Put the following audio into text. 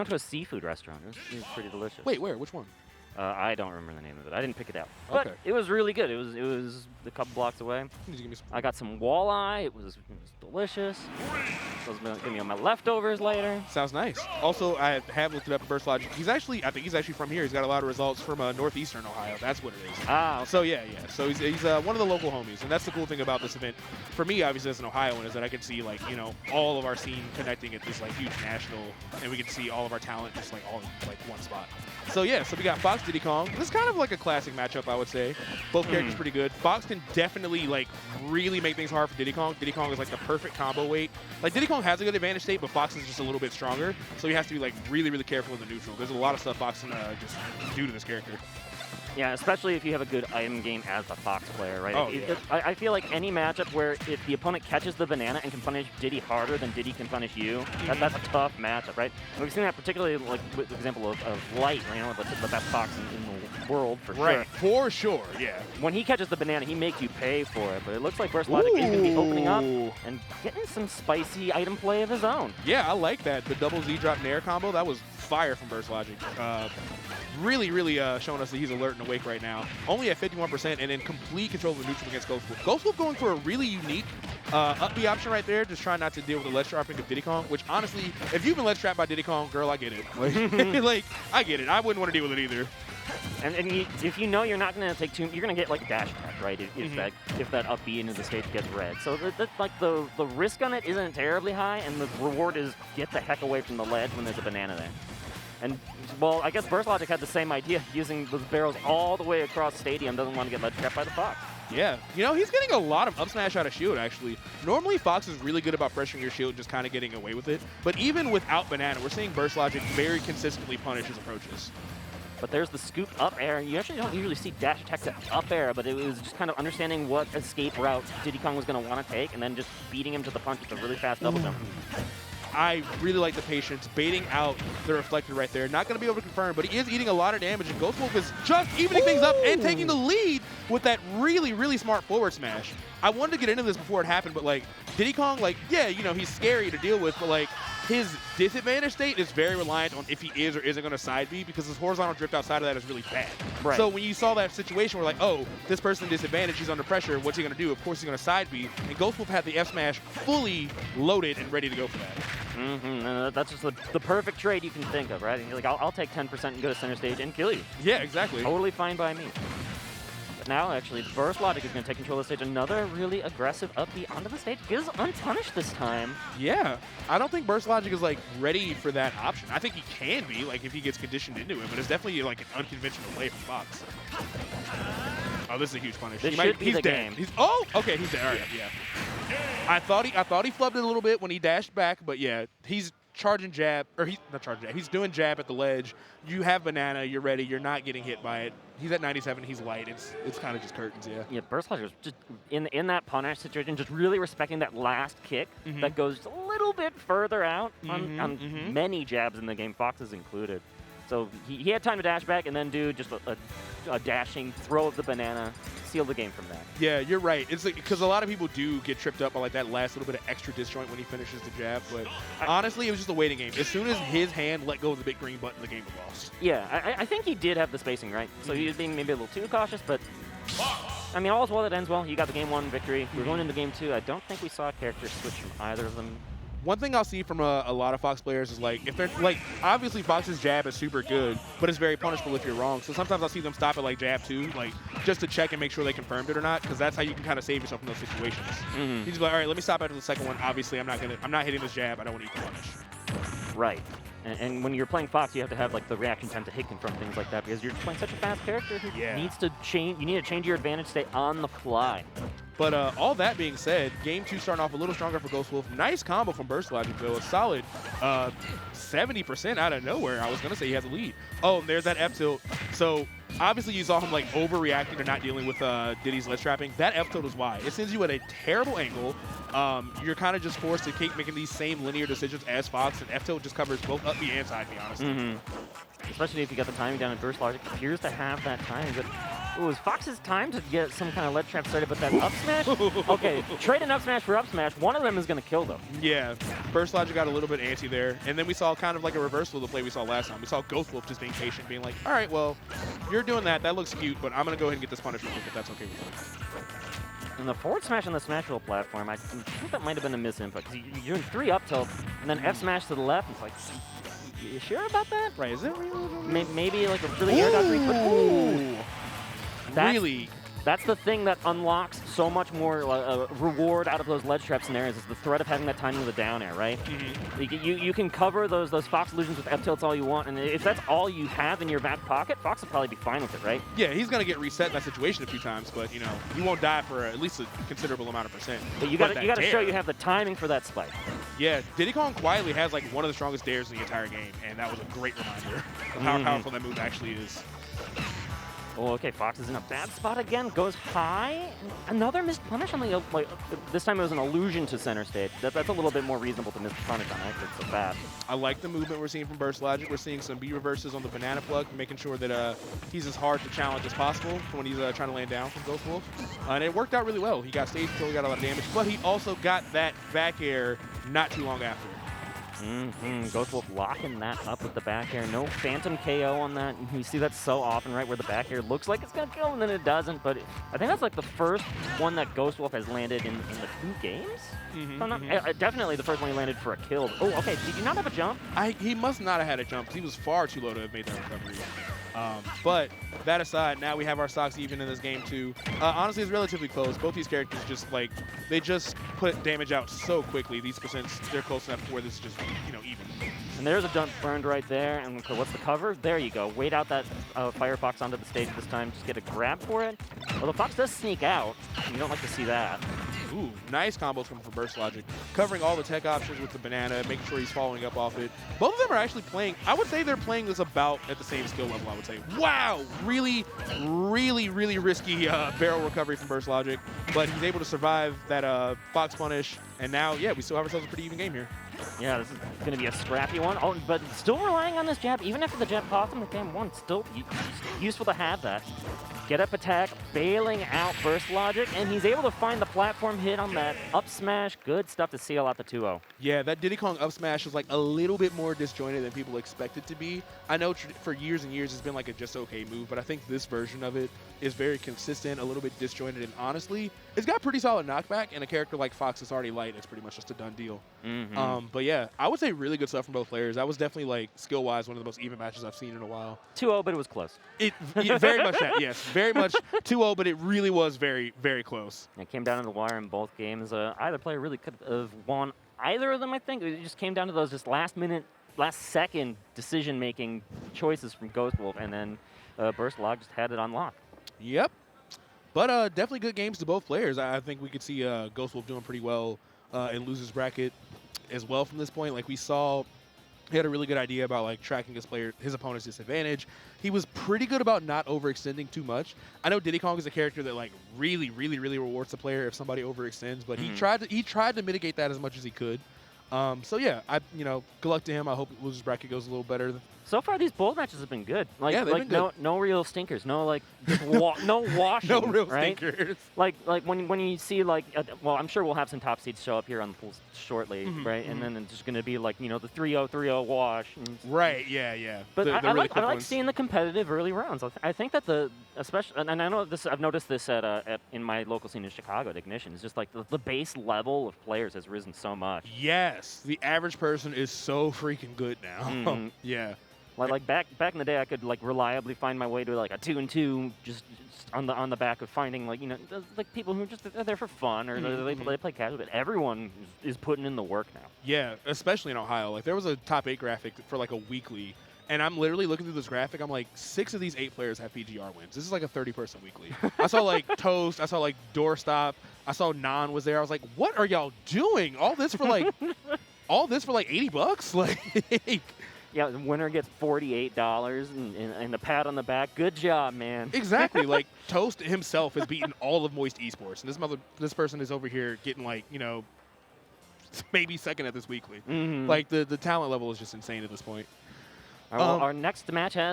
went to a seafood restaurant. It was pretty delicious. Wait, where? Which one? I don't remember the name of it. I didn't pick it out. But Okay. it was really good. It was a couple blocks away. Did you give me some? I got some walleye. It was delicious. I was gonna give me my leftovers later. Sounds nice. Also, I have looked it up at BurstLogic. I think he's actually from here. He's got a lot of results from northeastern Ohio. That's what it is. Ah, okay. So yeah. So he's one of the local homies, and that's the cool thing about this event. For me, obviously as an Ohioan, is that I can see like all of our scene connecting at this like huge national, and we can see all of our talent just like all in like one spot. So yeah, so we got Fox Diddy Kong. This is kind of like a classic matchup, I would say. Both characters pretty good. Fox can definitely like really make things hard for Diddy Kong. Diddy Kong is like the perfect combo weight. Like Diddy Kong has a good advantage state, but Fox is just a little bit stronger. So he has to be like really, really careful in the neutral. There's a lot of stuff Fox can just do to this character. Yeah, especially if you have a good item game as the Fox player, right? Oh, yeah. I feel like any matchup where if the opponent catches the banana and can punish Diddy harder than Diddy can punish you, that's a tough matchup, right? And we've seen that particularly like with the example of Light, the best Fox in the world for sure. Right, for sure, yeah. When he catches the banana, he makes you pay for it, but it looks like BurstLogic is going to be opening up and getting some spicy item play of his own. Yeah, I like that. The double Z drop Nair combo, that was fire from BurstLogic. Really showing us that he's alert and awake right now. Only at 51% and in complete control of the neutral against Ghostwolf. Ghostwolf going for a really unique up B option right there, just trying not to deal with the ledge trapping of Diddy Kong, which honestly, if you've been ledge trapped by Diddy Kong, girl, I get it. Like, I get it. I wouldn't want to deal with it either. And if you know you're not going to take you're going to get like dash attack, right? If that up B into the stage gets red. So the risk on it isn't terribly high, and the reward is get the heck away from the ledge when there's a banana there. And, well, I guess BurstLogic had the same idea, using those barrels all the way across stadium, doesn't want to get ledge trapped by the Fox. Yeah, he's getting a lot of up smash out of shield, actually. Normally, Fox is really good about pressuring your shield and just kind of getting away with it. But even without banana, we're seeing BurstLogic very consistently punish his approaches. But there's the scoop up air. You actually don't usually see dash attack to up air, but it was just kind of understanding what escape route Diddy Kong was going to want to take, and then just beating him to the punch with a really fast double jump. I really like the patience, baiting out the reflector right there. Not going to be able to confirm, but he is eating a lot of damage, and Ghostwolf is just evening things up and taking the lead with that really smart forward smash. I wanted to get into this before it happened, but like Diddy Kong, like, yeah, he's scary to deal with, but like his disadvantage state is very reliant on if he is or isn't going to side B, because his horizontal drift outside of that is really bad. Right. So when you saw that situation where like, oh, this person disadvantaged, he's under pressure, what's he going to do? Of course he's going to side B, and Ghostwolf had the F smash fully loaded and ready to go for that. That's just the perfect trade you can think of, right? And you're like, I'll take 10% and go to center stage and kill you. Yeah, exactly. Totally fine by me. But now, actually, the BurstLogic is going to take control of the stage. Another really aggressive up B onto the stage. Is unpunished this time. Yeah, I don't think BurstLogic is like ready for that option. I think he can be, like, if he gets conditioned into it, but it's definitely like an unconventional play from Fox. Oh, this is a huge punish. This he's be the dead. game. Okay, he's dead. All right, yeah. I thought he flubbed it a little bit when he dashed back, but yeah, he's charging jab, or he's not charging jab. He's doing jab at the ledge. You have banana. You're ready. You're not getting hit by it. He's at 97. He's light. It's kind of just curtains, yeah. Yeah, BurstLogic was just in that punish situation, just really respecting that last kick that goes a little bit further out on many jabs in the game, Fox's included. So he had time to dash back and then do just a dashing throw of the banana, seal the game from that. Yeah, you're right. It's because a lot of people do get tripped up by like that last little bit of extra disjoint when he finishes the jab. But honestly, it was just a waiting game. As soon as his hand let go of the big green button, the game was lost. Yeah, I think he did have the spacing right. So he was being maybe a little too cautious, but I mean, all's well that ends well. You got the game 1 victory. We're going into game 2. I don't think we saw a character switch from either of them. One thing I'll see from a lot of Fox players is like, if they're like, obviously Fox's jab is super good, but it's very punishable if you're wrong. So sometimes I'll see them stop at like jab 2, like just to check and make sure they confirmed it or not, because that's how you can kind of save yourself from those situations. He's just like, all right, let me stop after the second one. Obviously, I'm not hitting this jab. I don't want to eat the punish. Right. And when you're playing Fox, you have to have like the reaction time to hit confirm things like that, because you're playing such a fast character who needs to change. You need to change your advantage state on the fly. But all that being said, game 2 starting off a little stronger for Ghostwolf. Nice combo from BurstLogic, though. A solid 70% out of nowhere. I was going to say he has a lead. Oh, and there's that F tilt. So obviously you saw him like overreacting to not dealing with Diddy's ledge trapping. That F tilt is why. It sends you at a terrible angle. You're kind of just forced to keep making these same linear decisions as Fox, and F tilt just covers both up B and side B, honestly. Especially if you got the timing down, and BurstLogic appears to have that timing. But Ooh, is Fox's time to get some kind of lead trap started, but that up smash? Okay, trade an up smash for up smash. One of them is going to kill them. Yeah, BurstLogic got a little bit antsy there. And then we saw kind of like a reversal of the play we saw last time. We saw Ghostwolf just being patient, being like, all right, well, you're doing that. That looks cute, but I'm going to go ahead and get this punish real quick if that's okay with you. And the forward smash on the smash roll platform, I think that might have been a misinput, because you're doing 3 up tilts, and then F smash to the left. It's like, you sure about that? Right, is it really? Maybe like a really air dodge Ooh! Really? That's the thing that unlocks so much more reward out of those ledge trap scenarios is the threat of having that timing with a down air, right? You can cover those Fox illusions with F tilts all you want, and if that's all you have in your back pocket, Fox will probably be fine with it, right? Yeah, he's gonna get reset in that situation a few times, but you know, you won't die for at least a considerable amount of percent. But you got to show you have the timing for that spike. Yeah, Diddy Kong quietly has like one of the strongest dares in the entire game, and that was a great reminder of how powerful that move actually is. Oh, okay, Fox is in a bad spot again, goes high. Another missed punish on the, this time it was an illusion to center stage. That's a little bit more reasonable to miss punish on it, it's so fast. I like the movement we're seeing from BurstLogic. We're seeing some B reverses on the banana plug, making sure that he's as hard to challenge as possible when he's trying to land down from Ghostwolf. And it worked out really well. He got stage control, got a lot of damage, but he also got that back air not too long after. Ghostwolf locking that up with the back air. No phantom KO on that. You see that so often, right, where the back air looks like it's going to kill and then it doesn't. But I think that's like the first one that Ghostwolf has landed in the 2 games. Definitely the first one he landed for a kill. Oh, okay. Did you not have a jump? He must not have had a jump because he was far too low to have made that recovery. But that aside, now we have our stocks even in this game too. Honestly, it's relatively close. Both these characters just they just put damage out so quickly. These percents, they're close enough to where this is just, you know, even. And there's a dump burned right there. And what's the cover? There you go. Wait out that Firefox onto the stage this time. Just get a grab for it. Well, the Fox does sneak out. You don't like to see that. Ooh, nice combos from BurstLogic. Covering all the tech options with the banana, making sure he's following up off it. Both of them are actually playing, I would say they're playing this about at the same skill level, I would say. Wow, really, really, really risky barrel recovery from BurstLogic. But he's able to survive that Fox punish. And now, yeah, we still have ourselves a pretty even game here. Yeah, this is going to be a scrappy one. Oh, but still relying on this jab. Even after the jab cost him the game one, still useful to have that. Get up attack, bailing out BurstLogic, and he's able to find the platform hit on that up smash. Good stuff to seal out the 2-0. Yeah, that Diddy Kong up smash was like a little bit more disjointed than people expect it to be. I know for years and years it's been like a just okay move, but I think this version of it is very consistent, a little bit disjointed, and honestly, it's got pretty solid knockback, and a character like Fox is already light. It's pretty much just a done deal. But yeah, I would say really good stuff from both players. That was definitely, like, skill-wise, one of the most even matches I've seen in a while. 2-0, but it was close. Very much that, yes. Very much 2-0, but it really was very, very close. It came down to the wire in both games. Either player really could have won either of them, I think. It just came down to those just last-second decision-making choices from Ghostwolf, and then BurstLogic just had it on lock. Yep. But definitely good games to both players. I think we could see Ghostwolf doing pretty well in losers bracket as well from this point. Like we saw, he had a really good idea about like tracking his opponent's disadvantage. He was pretty good about not overextending too much. I know Diddy Kong is a character that like really, really, really rewards the player if somebody overextends, but he tried to mitigate that as much as he could. So yeah, good luck to him. I hope losers bracket goes a little better. So far, these bowl matches have been good. Like, yeah, they've been good. No real stinkers. No no washing. No real right? stinkers. Like when you see well, I'm sure we'll have some top seeds show up here on the pools shortly, right? And then it's just going to be like the 3-0, 3-0 wash. Right. Yeah. But I really like seeing the competitive early rounds. I think that especially, and I know this, I've noticed this in my local scene in Chicago at Ignition. It's just like the base level of players has risen so much. Yes, the average person is so freaking good now. Yeah. Like back in the day, I could like reliably find my way to like a 2-2 just on the back of finding like like people who are there for fun or they play casual. But everyone is putting in the work now. Yeah, especially in Ohio. Like there was a top 8 graphic for like a weekly, and I'm literally looking through this graphic. I'm like, 6 of these 8 players have PGR wins. This is like a 30-person weekly. I saw like Toast. I saw like Doorstop. I saw Nan was there. I was like, what are y'all doing? All this for like $80? Like. Yeah, the winner gets $48 and the pat on the back. Good job, man. Exactly. Like Toast himself has beaten all of Moist Esports, and this person is over here getting like maybe second at this weekly. Like the talent level is just insane at this point. All right, well, our next match has